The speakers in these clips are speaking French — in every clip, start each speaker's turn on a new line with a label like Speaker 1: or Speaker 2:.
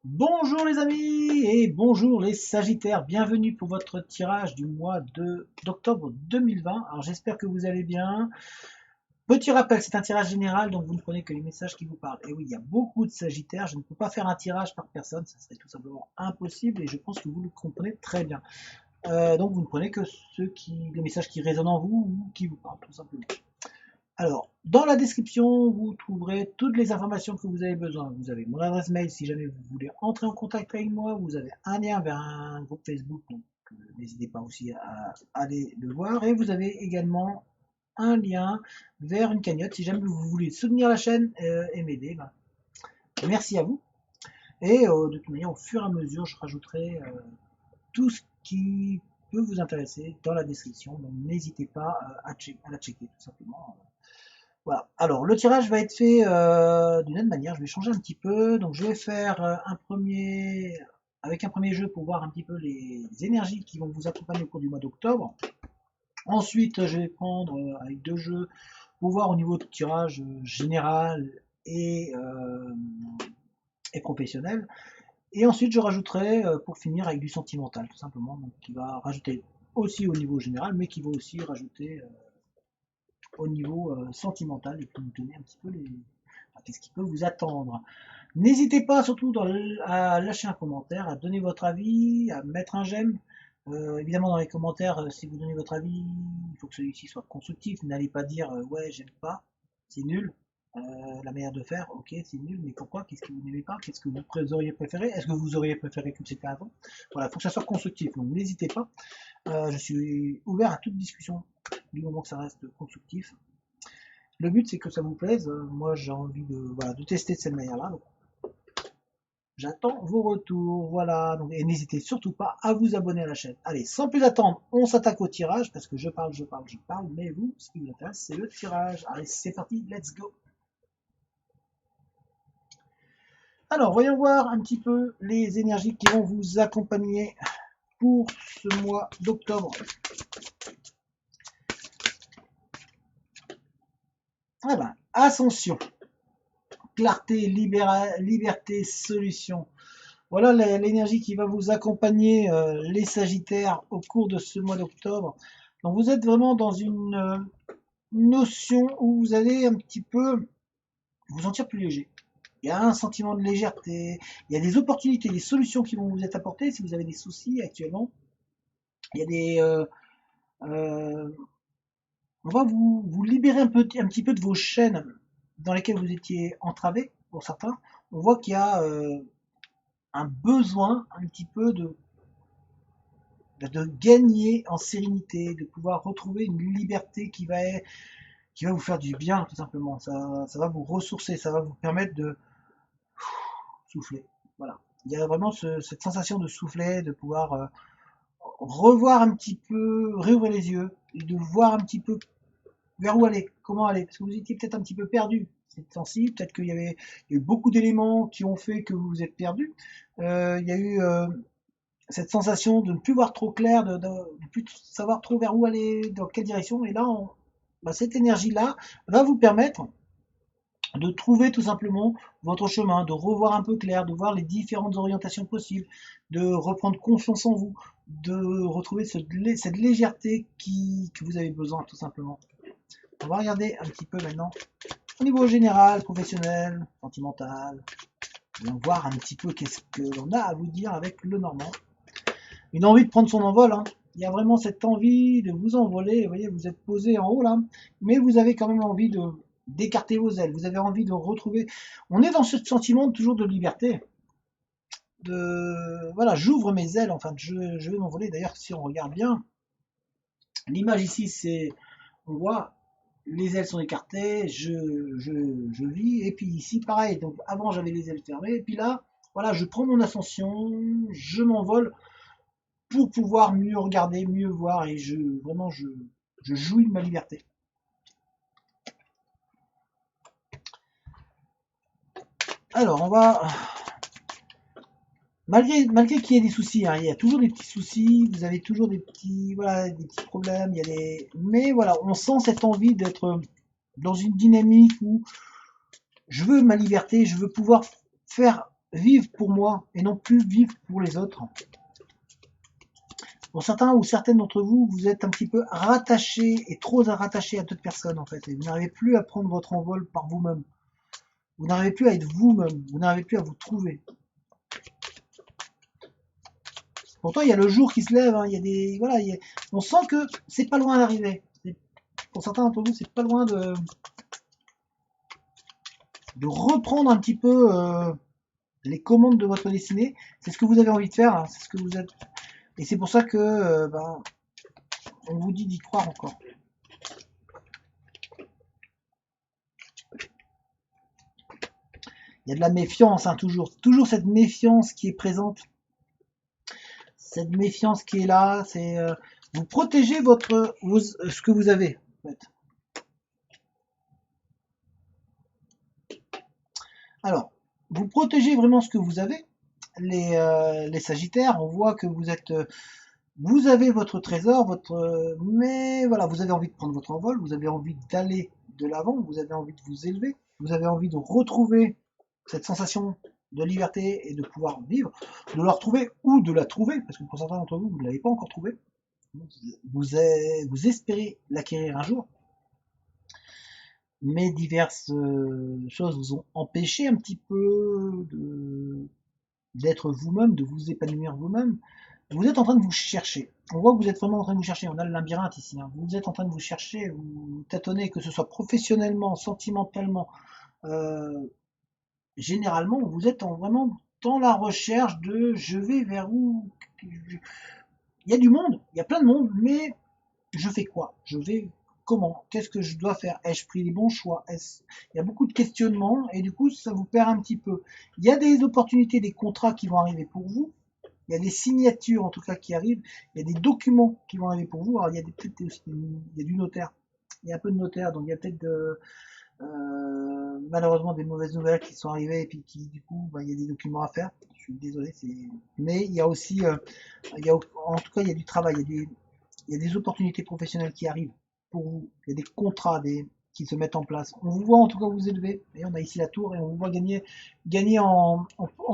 Speaker 1: Bonjour les amis et bonjour les Sagittaires, bienvenue pour votre tirage du mois d'octobre 2020. Alors j'espère que vous allez bien. Petit rappel, c'est un tirage général, donc vous ne prenez que les messages qui vous parlent. Et oui, il y a beaucoup de Sagittaires, je ne peux pas faire un tirage par personne, ça serait tout simplement impossible et je pense que vous le comprenez très bien. Donc vous ne prenez que les messages qui résonnent en vous ou qui vous parlent tout simplement. Alors, dans la description, vous trouverez toutes les informations que vous avez besoin. Vous avez mon adresse mail si jamais vous voulez entrer en contact avec moi. Vous avez un lien vers un groupe Facebook, donc n'hésitez pas aussi à aller le voir. Et vous avez également un lien vers une cagnotte si jamais vous voulez soutenir la chaîne et m'aider. Ben, merci à vous. Et de toute manière, au fur et à mesure, je rajouterai tout ce qui peut vous intéresser dans la description. Donc n'hésitez pas à la checker tout simplement. Voilà. Alors, le tirage va être fait d'une autre manière. Je vais changer un petit peu. Donc, je vais faire avec un premier jeu pour voir un petit peu les énergies qui vont vous accompagner au cours du mois d'octobre. Ensuite, je vais prendre avec deux jeux pour voir au niveau de tirage général et, euh, et professionnel. Et ensuite, je rajouterai pour finir avec du sentimental, tout simplement. Donc, qui va rajouter aussi au niveau général, mais qui va aussi rajouter au niveau sentimental et puis nous donner un petit peu qu'est-ce qui peut vous attendre. N'hésitez pas surtout à lâcher un commentaire, à donner votre avis, à mettre un j'aime. Évidemment dans les commentaires, si vous donnez votre avis, il faut que celui-ci soit constructif. N'allez pas dire ouais j'aime pas, c'est nul. La manière de faire, ok c'est nul, mais pourquoi? Qu'est-ce que vous n'aimez pas? Qu'est-ce que vous auriez préféré? Est-ce que vous auriez préféré comme c'était avant? Voilà, il faut que ça soit constructif, donc n'hésitez pas. Je suis ouvert à toute discussion du moment que ça reste constructif. Le but, c'est que ça vous plaise. Moi, j'ai envie voilà, de tester de cette manière-là. Donc, j'attends vos retours. Voilà. Donc, et n'hésitez surtout pas à vous abonner à la chaîne. Allez, sans plus attendre, on s'attaque au tirage parce que je parle, je parle, je parle. Mais vous, ce qui vous intéresse, c'est le tirage. Allez, c'est parti. Let's go. Alors, voyons voir un petit peu les énergies qui vont vous accompagner pour ce mois d'octobre. Ah ben, ascension, clarté, liberté, solution. Voilà l'énergie qui va vous accompagner, les Sagittaires, au cours de ce mois d'octobre. Donc vous êtes vraiment dans une notion où vous allez un petit peu vous sentir plus léger. Il y a un sentiment de légèreté, il y a des opportunités, des solutions qui vont vous être apportées si vous avez des soucis actuellement. Il y a des, euh, on va vous libérer un petit peu de vos chaînes dans lesquelles vous étiez entravés pour certains. On voit qu'il y a un besoin un petit peu de gagner en sérénité, de pouvoir retrouver une liberté qui va vous faire du bien, tout simplement. Ça va vous ressourcer, ça va vous permettre de souffler. Voilà. Il y a vraiment cette sensation de souffler, de pouvoir revoir un petit peu, réouvrir les yeux, et de voir un petit peu vers où aller, comment aller, parce que vous étiez peut-être un petit peu perdu ces temps-ci, peut-être qu'il y a eu beaucoup d'éléments qui ont fait que vous vous êtes perdu. Il y a eu cette sensation de ne plus voir trop clair, de plus savoir trop vers où aller, dans quelle direction. Et là, cette énergie-là va vous permettre de trouver tout simplement votre chemin, de revoir un peu clair, de voir les différentes orientations possibles, de reprendre confiance en vous, de retrouver cette légèreté que vous avez besoin tout simplement. On va regarder un petit peu maintenant au niveau général, professionnel, sentimental. On va voir un petit peu qu'est-ce que l'on a à vous dire avec le normand. Une envie de prendre son envol. Hein. Il y a vraiment cette envie de vous envoler. Vous voyez, vous êtes posé en haut là, mais vous avez quand même envie d'écarter vos ailes. Vous avez envie de retrouver. On est dans ce sentiment toujours de liberté. Voilà, j'ouvre mes ailes. Enfin, je vais m'envoler. D'ailleurs, si on regarde bien, l'image ici, c'est, on voit, les ailes sont écartées. Je vis. Et puis ici, pareil. Donc avant, j'avais les ailes fermées. Et puis là, voilà, je prends mon ascension, je m'envole pour pouvoir mieux regarder, mieux voir et je jouis de ma liberté. Alors, on va. Malgré qu'il y ait des soucis, hein, il y a toujours des petits soucis, vous avez toujours voilà, des petits problèmes, mais voilà, on sent cette envie d'être dans une dynamique où je veux ma liberté, je veux pouvoir faire vivre pour moi et non plus vivre pour les autres. Pour certains ou certaines d'entre vous, vous êtes un petit peu rattachés et trop rattachés à d'autres personnes en fait. Et vous n'arrivez plus à prendre votre envol par vous-même. Vous n'arrivez plus à être vous-même. Vous n'arrivez plus à vous trouver. Pourtant, il y a le jour qui se lève. Hein, il y a des, voilà, on sent que c'est pas loin d'arriver. Pour certains d'entre vous, c'est pas loin de reprendre un petit peu les commandes de votre destinée. C'est ce que vous avez envie de faire. Hein, c'est ce que vous êtes. Et c'est pour ça que on vous dit d'y croire encore. Il y a de la méfiance, hein, toujours. Toujours cette méfiance qui est présente. Cette méfiance qui est là, c'est vous protégez ce que vous avez. En fait. Alors, vous protégez vraiment ce que vous avez. Les Sagittaires, on voit que vous avez votre trésor, mais voilà, vous avez envie de prendre votre envol, vous avez envie d'aller de l'avant, vous avez envie de vous élever, vous avez envie de retrouver cette sensation de liberté et de pouvoir vivre, de la retrouver ou de la trouver, parce que pour certains d'entre vous, vous ne l'avez pas encore trouvée. Vous espérez l'acquérir un jour, mais diverses choses vous ont empêché un petit peu d'être vous-même, de vous épanouir vous-même. Vous êtes en train de vous chercher. On voit que vous êtes vraiment en train de vous chercher. On a le labyrinthe ici. Hein. Vous êtes en train de vous chercher, vous tâtonnez, que ce soit professionnellement, sentimentalement, euh, généralement, vous êtes vraiment dans la recherche de je vais vers où. Il y a du monde, il y a plein de monde, mais je fais quoi? Je vais comment? Qu'est-ce que je dois faire? Ai-je pris les bons choix? Il y a beaucoup de questionnements et du coup, ça vous perd un petit peu. Il y a des opportunités, des contrats qui vont arriver pour vous. Il y a des signatures en tout cas qui arrivent. Il y a des documents qui vont arriver pour vous. Alors, il y a il y a du notaire. Il y a un peu de notaire, donc il y a peut-être malheureusement des mauvaises nouvelles qui sont arrivées et puis qui du coup il y a des documents à faire. Je suis désolé, mais il y a aussi en tout cas il y a du travail, il y a des opportunités professionnelles qui arrivent pour vous, il y a des contrats qui se mettent en place. On vous voit en tout cas vous élever, et on a ici la tour et on vous voit gagner en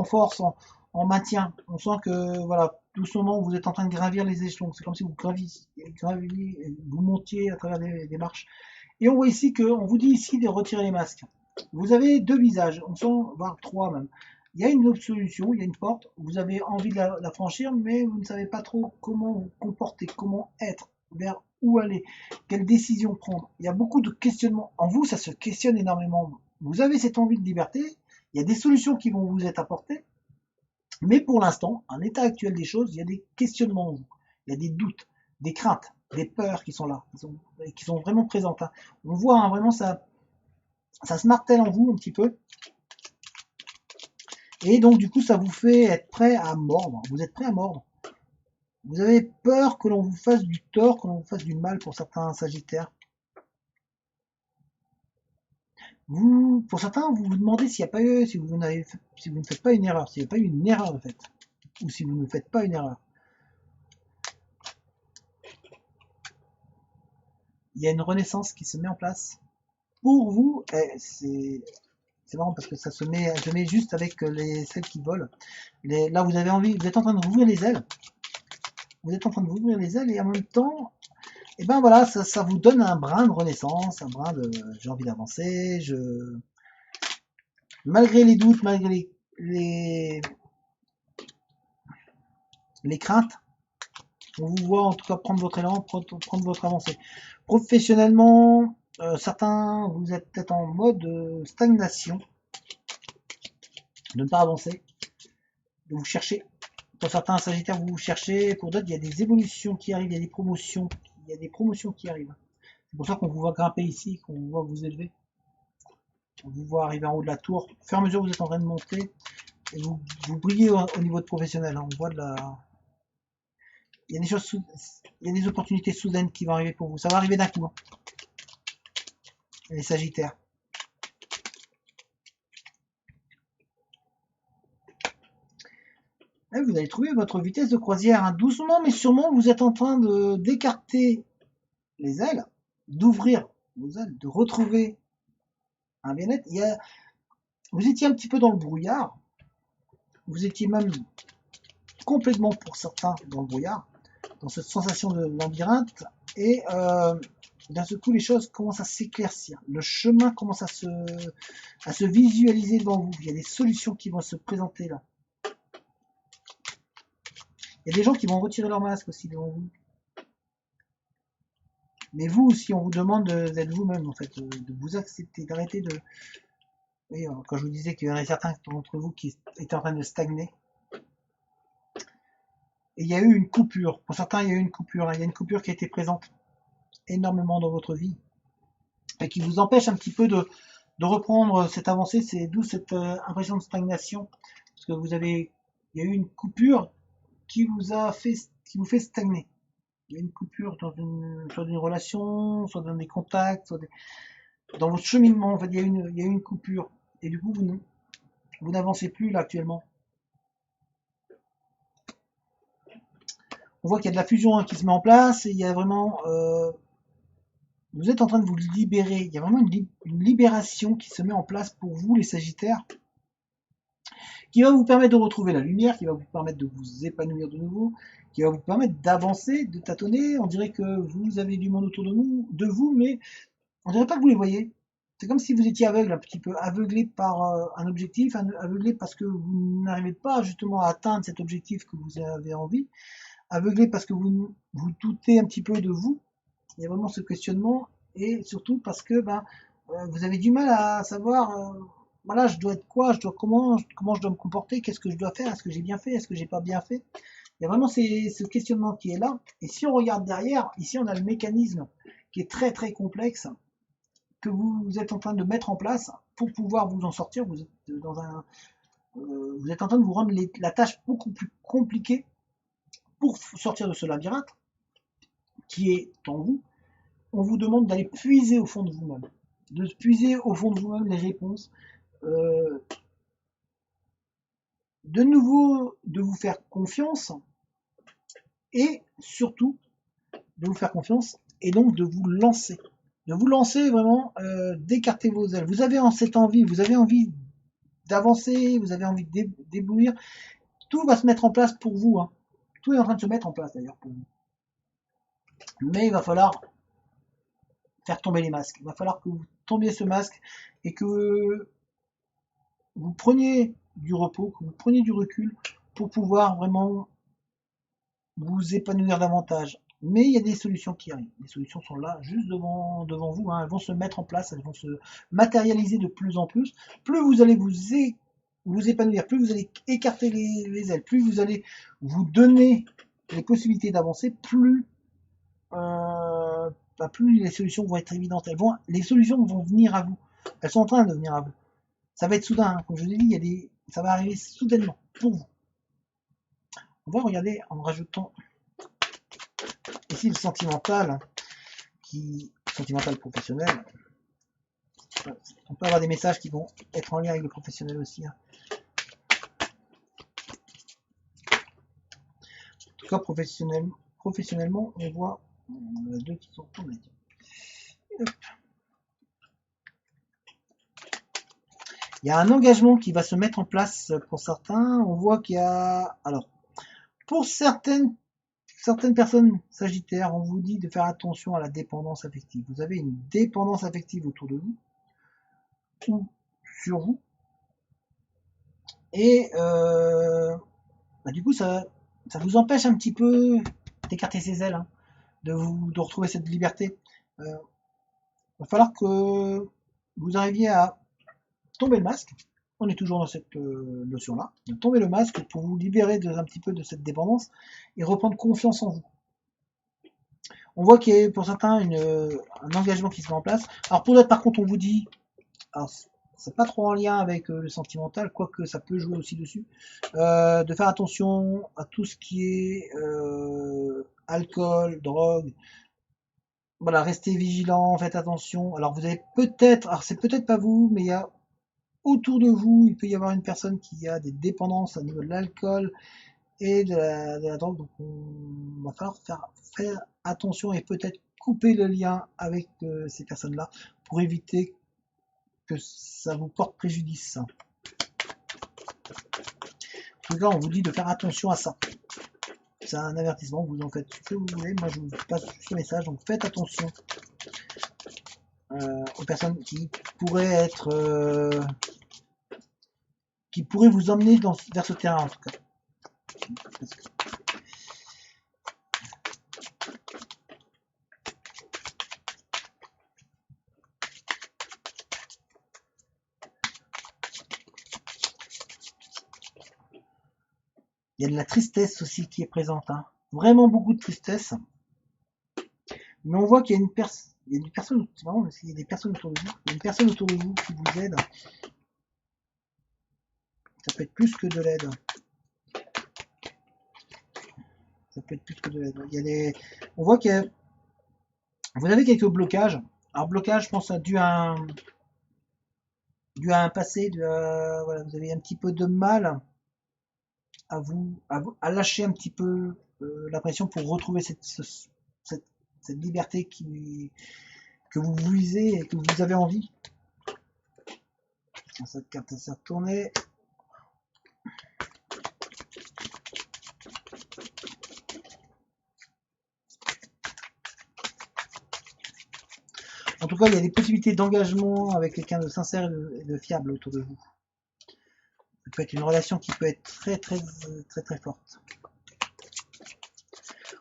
Speaker 1: force, en maintien. On sent que voilà, doucement vous êtes en train de gravir les échelons. C'est comme si vous vous montiez à travers des marches. Et on voit ici qu'on vous dit ici de retirer les masques. Vous avez deux visages, on sent, voire trois même. Il y a une autre solution, il y a une porte, vous avez envie de la franchir, mais vous ne savez pas trop comment vous comporter, comment être, vers où aller, quelle décision prendre. Il y a beaucoup de questionnements. En vous, ça se questionne énormément. Vous avez cette envie de liberté, il y a des solutions qui vont vous être apportées, mais pour l'instant, en état actuel des choses, il y a des questionnements en vous. Il y a des doutes, des craintes, des peurs qui sont là, qui sont vraiment présentes. Hein. On voit hein, vraiment ça se martèle en vous un petit peu. Et donc du coup, ça vous fait être prêt à mordre. Vous êtes prêt à mordre. Vous avez peur que l'on vous fasse du tort, que l'on vous fasse du mal pour certains Sagittaires. Pour certains, vous vous demandez s'il n'y a pas eu, si vous ne faites pas une erreur, s'il n'y a pas eu une erreur en fait, ou si vous ne faites pas une erreur. Il y a une renaissance qui se met en place pour vous. C'est marrant parce que ça se met juste avec celles qui volent. Là, vous avez envie, vous êtes en train de rouvrir les ailes. Vous êtes en train de rouvrir les ailes et en même temps, et ben voilà, ça vous donne un brin de renaissance, un brin de j'ai envie d'avancer, malgré les doutes, malgré les craintes, on vous voit en tout cas prendre votre élan, prendre votre avancée. Professionnellement, certains, vous êtes peut-être en mode stagnation, de ne pas avancer, de vous chercher. Pour certains Sagittaires, vous cherchez, pour d'autres, il y a des évolutions qui arrivent, il y a des promotions qui arrivent. C'est pour ça qu'on vous voit grimper ici, qu'on vous voit vous élever. On vous voit arriver en haut de la tour. Au fur et à mesure, vous êtes en train de monter et vous brillez au niveau de professionnel. Hein. On voit il y a des choses, il y a des opportunités soudaines qui vont arriver pour vous. Ça va arriver d'un coup. Hein. Les Sagittaires. Et vous allez trouver votre vitesse de croisière. Hein. Doucement, mais sûrement, vous êtes en train d'écarter les ailes, d'ouvrir vos ailes, de retrouver un bien-être. Vous étiez un petit peu dans le brouillard. vous étiez même complètement pour certains dans le brouillard, dans cette sensation de labyrinthe, et d'un seul coup les choses commencent à s'éclaircir, le chemin commence à se visualiser devant vous, il y a des solutions qui vont se présenter là. Il y a des gens qui vont retirer leur masque aussi devant vous. Mais vous aussi, on vous demande d'être vous-même, en fait, de vous accepter, d'arrêter de... Oui, quand je vous disais qu'il y en a certains d'entre vous qui étaient en train de stagner, et il y a eu une coupure. Pour certains, il y a eu une coupure. Il y a une coupure qui a été présente énormément dans votre vie et qui vous empêche un petit peu de reprendre cette avancée. C'est d'où cette impression de stagnation, parce que il y a eu une coupure qui vous fait stagner. Il y a une coupure soit dans une relation, soit dans des contacts, soit dans votre cheminement. En fait, il y a eu une coupure et du coup vous n'avancez plus là actuellement. On voit qu'il y a de la fusion qui se met en place et il y a vraiment vous êtes en train de vous libérer. Il y a vraiment une libération qui se met en place pour vous, les Sagittaires, qui va vous permettre de retrouver la lumière, qui va vous permettre de vous épanouir de nouveau, qui va vous permettre d'avancer, de tâtonner. On dirait que vous avez du monde autour de vous, mais on dirait pas que vous les voyez. C'est comme si vous étiez aveugle, un petit peu aveuglé par un objectif, aveuglé parce que vous n'arrivez pas justement à atteindre cet objectif que vous avez envie, aveuglé parce que vous doutez un petit peu de vous. Il y a vraiment ce questionnement et surtout parce que vous avez du mal à savoir voilà, je dois être quoi, comment je dois me comporter, qu'est-ce que je dois faire, est-ce que j'ai bien fait, est-ce que j'ai pas bien fait. Il y a vraiment ce questionnement qui est là. Et si on regarde derrière, ici on a le mécanisme qui est très très complexe que vous êtes en train de mettre en place pour pouvoir vous en sortir. Vous êtes en train de vous rendre la tâche beaucoup plus compliquée pour sortir de ce labyrinthe qui est en vous. On vous demande d'aller puiser au fond de vous-même, de puiser au fond de vous-même les réponses, de nouveau de vous faire confiance et surtout de vous faire confiance et donc de vous lancer. De vous lancer vraiment, d'écarter vos ailes. Vous avez cette envie, vous avez envie d'avancer, vous avez envie de d'éblouir. Tout va se mettre en place pour vous. Hein. Tout est en train de se mettre en place d'ailleurs pour vous. Mais il va falloir faire tomber les masques. Il va falloir que vous tombiez ce masque et que vous preniez du repos, que vous preniez du recul pour pouvoir vraiment vous épanouir davantage. Mais il y a des solutions qui arrivent. Les solutions sont là, juste devant vous. Hein. Elles vont se mettre en place, elles vont se matérialiser de plus en plus. Plus vous allez vous épanouir, plus vous allez écarter les ailes, plus vous allez vous donner les possibilités d'avancer, plus les solutions vont être évidentes. Les solutions vont venir à vous. Elles sont en train de venir à vous. Ça va être soudain, hein. Comme je l'ai dit, ça va arriver soudainement pour vous. On va regarder en rajoutant ici le sentimental, sentimental professionnel. On peut avoir des messages qui vont être en lien avec le professionnel aussi. Hein. En tout cas, professionnellement, on voit deux qui sont tournés. Il y a un engagement qui va se mettre en place pour certains. On voit qu'il y a... Alors, pour certaines personnes sagittaires, on vous dit de faire attention à la dépendance affective. Vous avez une dépendance affective autour de vous ou sur vous. Et du coup, ça vous empêche un petit peu d'écarter ses ailes, hein, de retrouver cette liberté. Il va falloir que vous arriviez à tomber le masque. On est toujours dans cette notion-là, de tomber le masque pour vous libérer un petit peu de cette dépendance et reprendre confiance en vous. On voit qu'il y a pour certains un engagement qui se met en place. Alors pour d'autres, par contre, on vous dit, alors c'est pas trop en lien avec le sentimental, quoique ça peut jouer aussi dessus, de faire attention à tout ce qui est alcool, drogue. Voilà, restez vigilant, faites attention. Alors vous avez peut-être, alors c'est peut-être pas vous, mais il y a autour de vous, il peut y avoir une personne qui a des dépendances au niveau de l'alcool et de la drogue. Donc on va falloir faire attention et peut-être couper le lien avec ces personnes-là pour éviter que ça vous porte préjudice. En tout cas, on vous dit de faire attention à ça. C'est un avertissement, vous en faites ce que vous voulez. Moi, je vous passe ce message, donc faites attention aux personnes qui pourraient être, qui pourraient vous emmener vers ce terrain en tout cas. Il y a de la tristesse aussi qui est présente, hein. Vraiment beaucoup de tristesse. Mais on voit qu'il y a une personne, il y a des personnes, c'est marrant, il y a des personnes autour de vous, il y a une personne autour de vous qui vous aide. Ça peut être plus que de l'aide. Ça peut être plus que de l'aide. Il y a des, on voit que vous avez quelques blocages. Alors blocage, je pense, dû à un passé, voilà, vous avez un petit peu de mal à lâcher un petit peu la pression pour retrouver cette liberté que vous visez et que vous avez envie. Cette carte s'est retournée. En tout cas, il y a des possibilités d'engagement avec quelqu'un de sincère et de fiable autour de vous. Ça peut être une relation qui peut être très forte.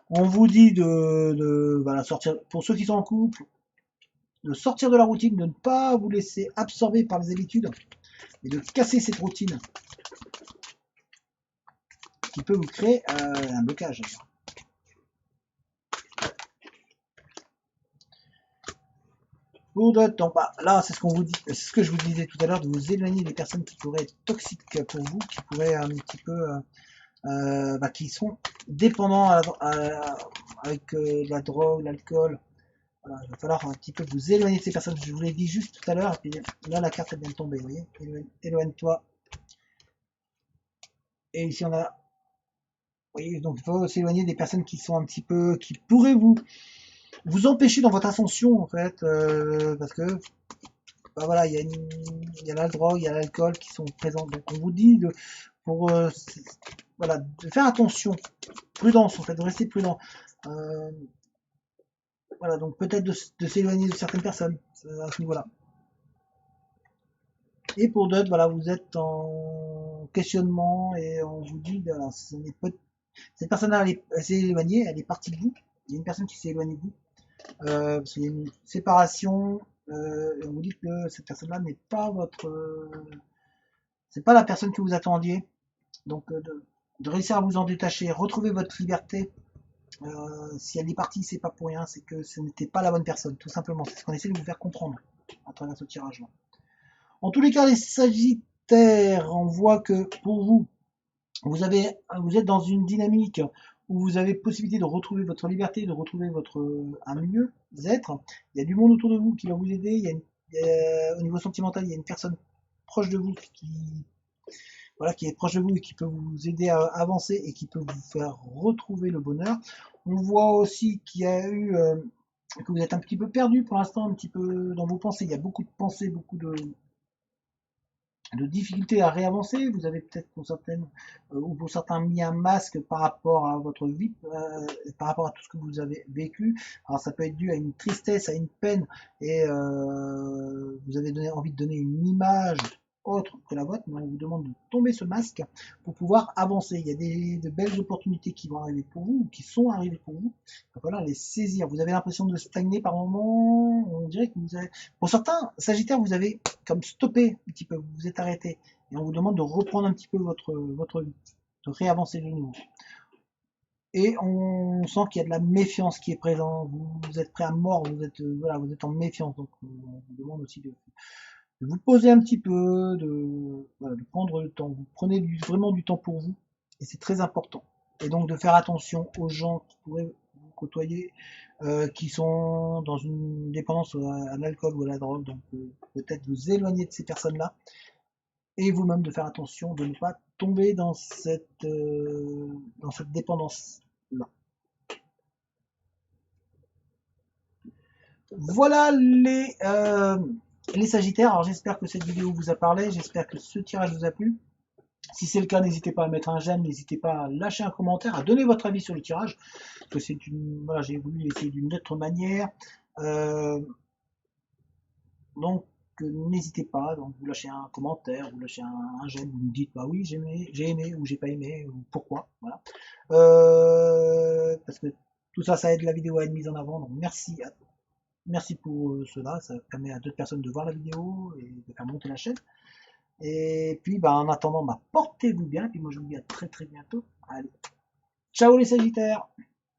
Speaker 1: On vous dit voilà, sortir, pour ceux qui sont en couple, de sortir de la routine, de ne pas vous laisser absorber par les habitudes, et de casser cette routine qui peut vous créer un blocage. Pour d'autres, donc, là, c'est ce qu'on vous dit, c'est ce que je vous disais tout à l'heure, de vous éloigner des personnes qui pourraient être toxiques pour vous, qui pourraient un petit peu, qui sont dépendants avec la drogue, l'alcool. Voilà, il va falloir un petit peu vous éloigner de ces personnes. Je vous l'ai dit juste tout à l'heure, et puis là, la carte elle vient de tomber, vous voyez, éloigne-toi. Et ici, on a, vous voyez, donc il faut s'éloigner des personnes qui sont un petit peu, qui pourraient vous empêcher dans votre ascension, en fait, parce que voilà, il y a la drogue, il y a l'alcool qui sont présents. Donc on vous dit voilà, de faire attention, prudence en fait, de rester prudent. Voilà, donc peut-être de s'éloigner de certaines personnes à ce niveau-là. Et pour d'autres, voilà, vous êtes en questionnement et on vous dit, voilà, cette personne-là, elle s'est éloignée, elle est partie de vous. Il y a une personne qui s'est éloignée de vous. Parce qu'il y a une séparation, et on vous dit que cette personne-là n'est pas c'est pas la personne que vous attendiez. Donc de réussir à vous en détacher, retrouver votre liberté. Si elle est partie, c'est pas pour rien, c'est que ce n'était pas la bonne personne, tout simplement. C'est ce qu'on essaie de vous faire comprendre à travers ce tirage-là. En tous les cas, les Sagittaires, on voit que pour vous, vous êtes dans une dynamique où vous avez possibilité de retrouver votre liberté, de retrouver un mieux-être. Il y a du monde autour de vous qui va vous aider. Au niveau sentimental, il y a une personne proche de vous qui est proche de vous et qui peut vous aider à avancer et qui peut vous faire retrouver le bonheur. On voit aussi qu'il y a eu que vous êtes un petit peu perdu pour l'instant, un petit peu dans vos pensées. Il y a beaucoup de pensées, beaucoup de difficultés à réavancer. Vous avez peut-être pour certaines ou pour certains mis un masque par rapport à votre vie, par rapport à tout ce que vous avez vécu. Alors ça peut être dû à une tristesse, à une peine, et vous avez envie de donner une image autre que la vôtre, mais on vous demande de tomber ce masque pour pouvoir avancer. Il y a de belles opportunités qui vont arriver pour vous, ou qui sont arrivées pour vous. Il va falloir les saisir. Vous avez l'impression de stagner par moment. On dirait que vous avez... Pour certains Sagittaires, vous avez comme stoppé un petit peu, vous vous êtes arrêté. Et on vous demande de reprendre un petit peu votre vie, de réavancer de nouveau. Et on sent qu'il y a de la méfiance qui est présente. Vous êtes prêt à mort, vous êtes en méfiance. Donc on vous demande aussi de vous poser un petit peu, de prendre le temps. Vous prenez vraiment du temps pour vous, et c'est très important. Et donc de faire attention aux gens qui pourraient vous côtoyer, qui sont dans une dépendance à l'alcool ou à la drogue. Donc peut-être vous éloigner de ces personnes-là, et vous-même de faire attention de ne pas tomber dans cette dépendance-là. Voilà les Sagittaires. Alors j'espère que cette vidéo vous a parlé, j'espère que ce tirage vous a plu. Si c'est le cas, n'hésitez pas à mettre un j'aime, n'hésitez pas à lâcher un commentaire, à donner votre avis sur le tirage, parce que c'est une, voilà, j'ai voulu essayer d'une autre manière. Euh, donc n'hésitez pas, donc vous lâchez un commentaire, vous lâchez un j'aime, vous me dites bah oui j'ai aimé ou j'ai pas aimé ou pourquoi, voilà. Parce que tout ça, ça aide la vidéo à être mise en avant. Donc merci pour cela, ça permet à d'autres personnes de voir la vidéo et de faire monter la chaîne. Et puis bah, en attendant, bah, portez-vous bien, et puis moi je vous dis à très très bientôt. Allez, ciao les Sagittaires!